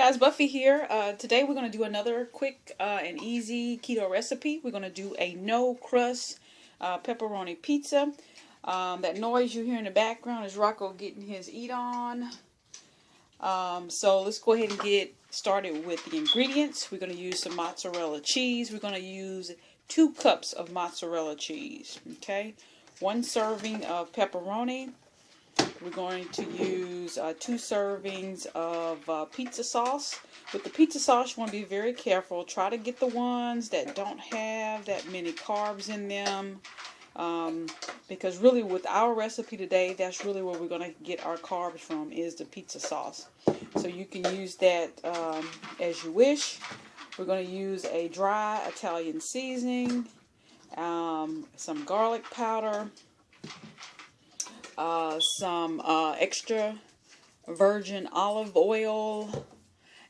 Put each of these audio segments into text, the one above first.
guys, Buffy here. Today we're going to do another quick and easy keto recipe. We're going to do a no crust pepperoni pizza. That noise you hear in the background is Rocco getting his eat on. So let's go ahead and get started with the ingredients. We're going to use some mozzarella cheese. We're going to use 2 cups of mozzarella cheese. Okay, 1 serving of pepperoni. We're going to use 2 servings of pizza sauce. With the pizza sauce, you want to be very careful. Try to get the ones that don't have that many carbs in them. Because really with our recipe today, that's really where we're going to get our carbs from, is the pizza sauce. So you can use that as you wish. We're going to use a dry Italian seasoning, some garlic powder, some extra virgin olive oil,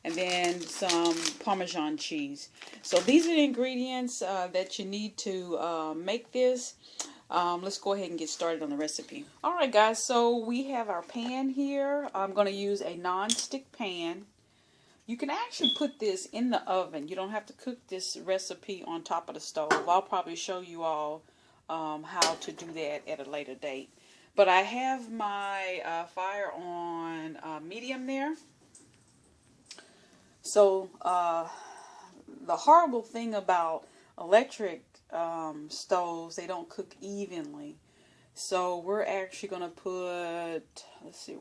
and then some Parmesan cheese. So these are the ingredients that you need to make this. Let's go ahead and get started on the recipe. Alright guys, so we have our pan here. I'm going to use a non-stick pan. You can actually put this in the oven. You don't have to cook this recipe on top of the stove. I'll probably show you all how to do that at a later date. But I have my fire on medium there. So the horrible thing about electric stoves, they don't cook evenly. So we're actually going to put, let's see,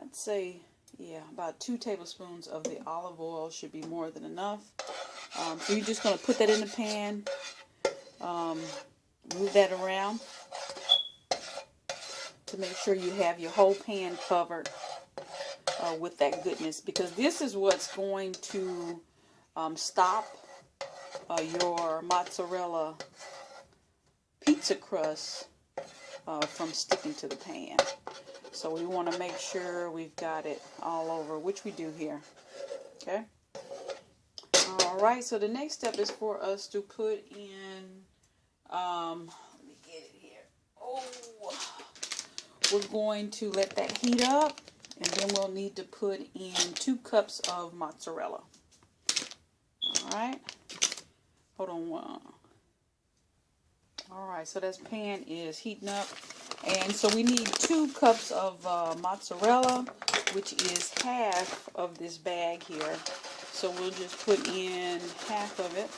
I'd say, yeah, about 2 tablespoons of the olive oil should be more than enough. So you're just going to put that in the pan, move that around to make sure you have your whole pan covered with that goodness, because this is what's going to stop your mozzarella pizza crust from sticking to the pan. So we want to make sure we've got it all over, which we do here. Okay. Alright, so the next step is for us to put in, let me get it here. Oh, we're going to let that heat up, and then we'll need to put in 2 cups of mozzarella. Alright, hold on one. Alright, so this pan is heating up, and so we need 2 cups of mozzarella, which is half of this bag here. So we'll just put in half of it,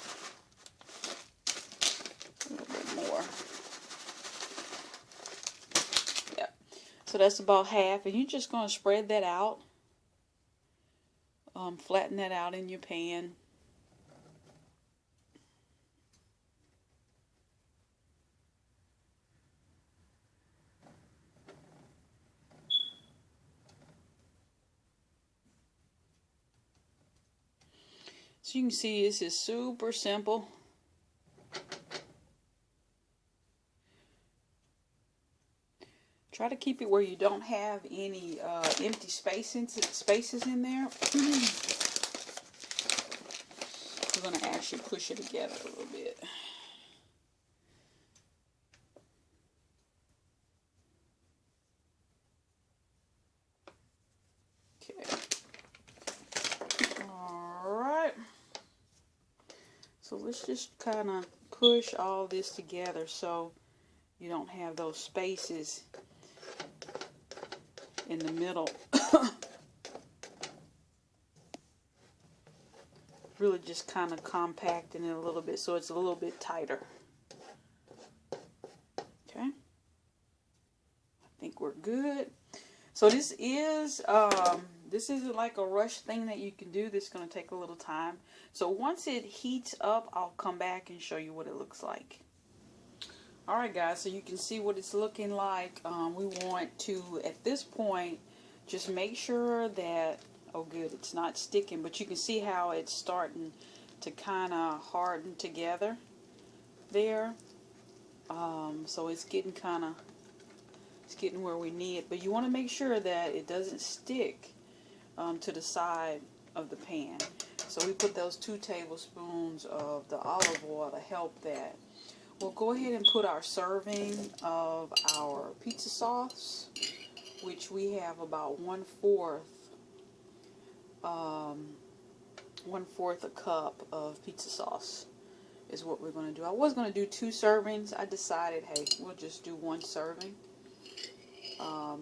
a little bit more. Yep. So that's about half, and you're just going to spread that out, flatten that out in your pan. So you can see this is super simple. Try to keep it where you don't have any empty spaces in there. We're going to actually push it together a little bit. Okay. Alright. So let's just kind of push all this together so you don't have those spaces in the middle. Really just kind of compacting it a little bit so it's a little bit tighter. Okay. I think we're good. So this isn't like a rush thing that you can do. This is going to take a little time. So once it heats up, I'll come back and show you what it looks like. Alright guys, so you can see what it's looking like. We want to, at this point, just make sure that, oh good, it's not sticking, but you can see how it's starting to kind of harden together there. So it's getting getting where we need it, but you want to make sure that it doesn't stick to the side of the pan. So we put those 2 tablespoons of the olive oil to help that. We'll go ahead and put our serving of our pizza sauce, which we have about 1/4 1/4 a cup of pizza sauce is what we're going to do. I was going to do 2 servings. I decided, hey, we'll just do 1 serving. Alright,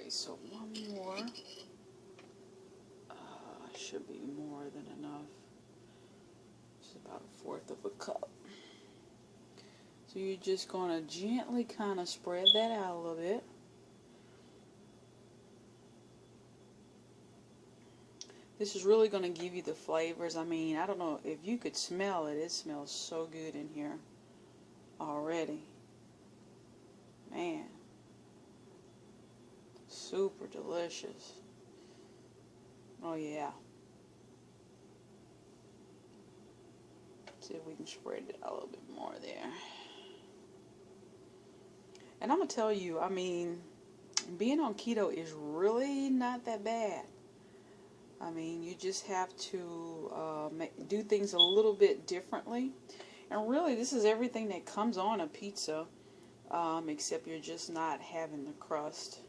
so 1 more. Should be more than enough. It's about 1/4 of a cup. So you're just going to gently kind of spread that out a little bit. This is really going to give you the flavors. I mean, I don't know if you could smell it. It smells so good in here already. Man. Super delicious. Oh, yeah. See if we can spread it a little bit more there. And I'm going to tell you, I mean, being on keto is really not that bad. I mean, you just have to do things a little bit differently. And really, this is everything that comes on a pizza, except you're just not having the crust.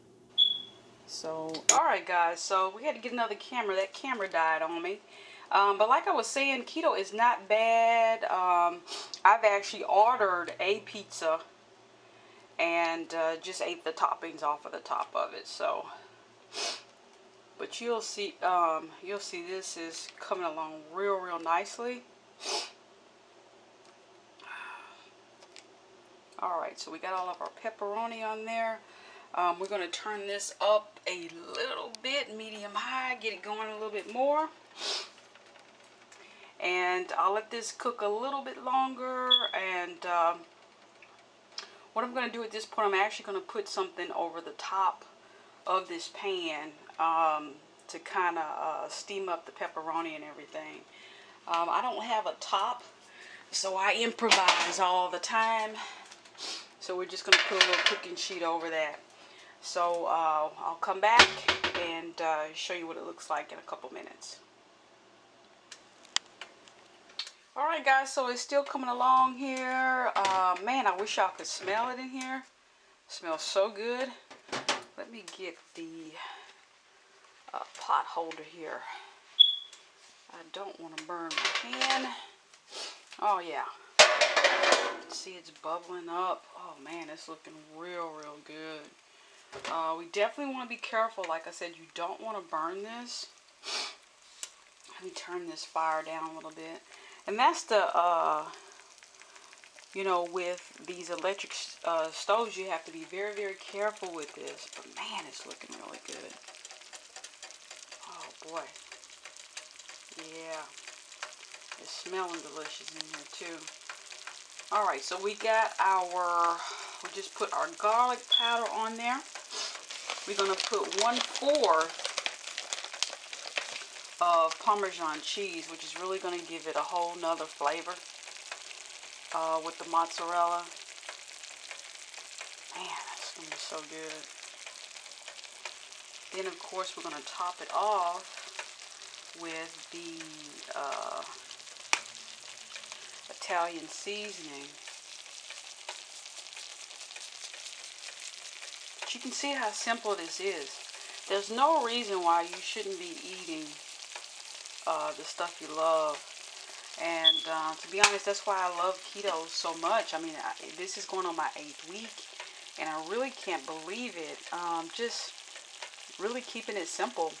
So, alright guys, so we had to get another camera. That camera died on me. But like I was saying, keto is not bad. I've actually ordered a pizza and just ate the toppings off of the top of it. So, but you'll see this is coming along real nicely. Alright, so we got all of our pepperoni on there. We're going to turn this up a little bit, medium high, get it going a little bit more. And I'll let this cook a little bit longer. And what I'm going to do at this point, I'm actually going to put something over the top of this pan to kind of steam up the pepperoni and everything. I don't have a top, so I improvise all the time. So we're just going to put a little cooking sheet over that. So I'll come back and show you what it looks like in a couple minutes. Alright guys, so it's still coming along here. Man, I wish y'all could smell it in here. It smells so good. Let me get the pot holder here. I don't want to burn my hand. Oh yeah. See, it's bubbling up. Oh man, it's looking real good. We definitely want to be careful. Like I said, you don't want to burn this. Let me turn this fire down a little bit. And that's the, you know, with these electric stoves, you have to be very careful with this. But man, it's looking really good. Oh boy. Yeah. It's smelling delicious in here too. Alright, so we got we just put our garlic powder on there. We're going to put 1/4 of Parmesan cheese, which is really going to give it a whole nother flavor with the mozzarella. Man, that's going to be so good. Then, of course, we're going to top it off with the Italian seasoning. But you can see how simple this is. There's no reason why you shouldn't be eating the stuff you love. And to be honest, that's why I love keto so much. I mean, this is going on my 8th week, and I really can't believe it. Just really keeping it simple.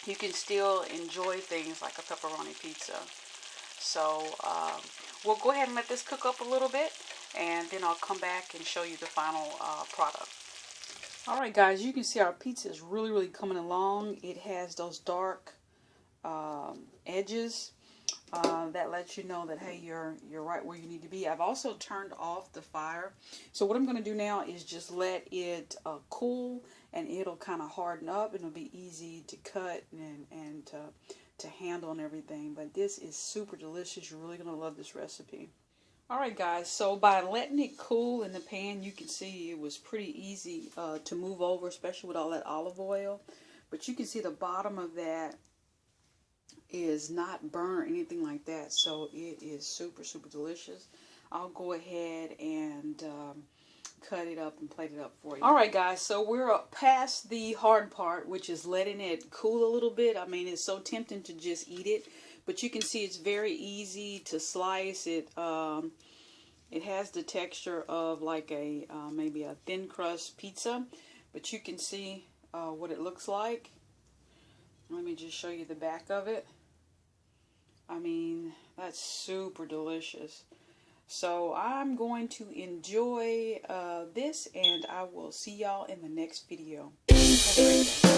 You can still enjoy things like a pepperoni pizza. So we'll go ahead and let this cook up a little bit, and then I'll come back and show you the final product. Alright guys, you can see our pizza is really coming along. It has those dark edges that lets you know that, hey, you're right where you need to be. I've also turned off the fire. So what I'm going to do now is just let it cool, and it'll kind of harden up, and it'll be easy to cut and to handle and everything. But this is super delicious. You're really going to love this recipe. Alright guys, so by letting it cool in the pan, you can see it was pretty easy to move over, especially with all that olive oil. But you can see the bottom of that is not burnt or anything like that, so it is super delicious. I'll go ahead and cut it up and plate it up for you. Alright guys, so we're up past the hard part, which is letting it cool a little bit. I mean, it's so tempting to just eat it, but you can see it's very easy to slice it. It has the texture of like a maybe a thin crust pizza, but you can see what it looks like. Let me just show you the back of it. I mean, that's super delicious. So I'm going to enjoy this, and I will see y'all in the next video. Have a great day.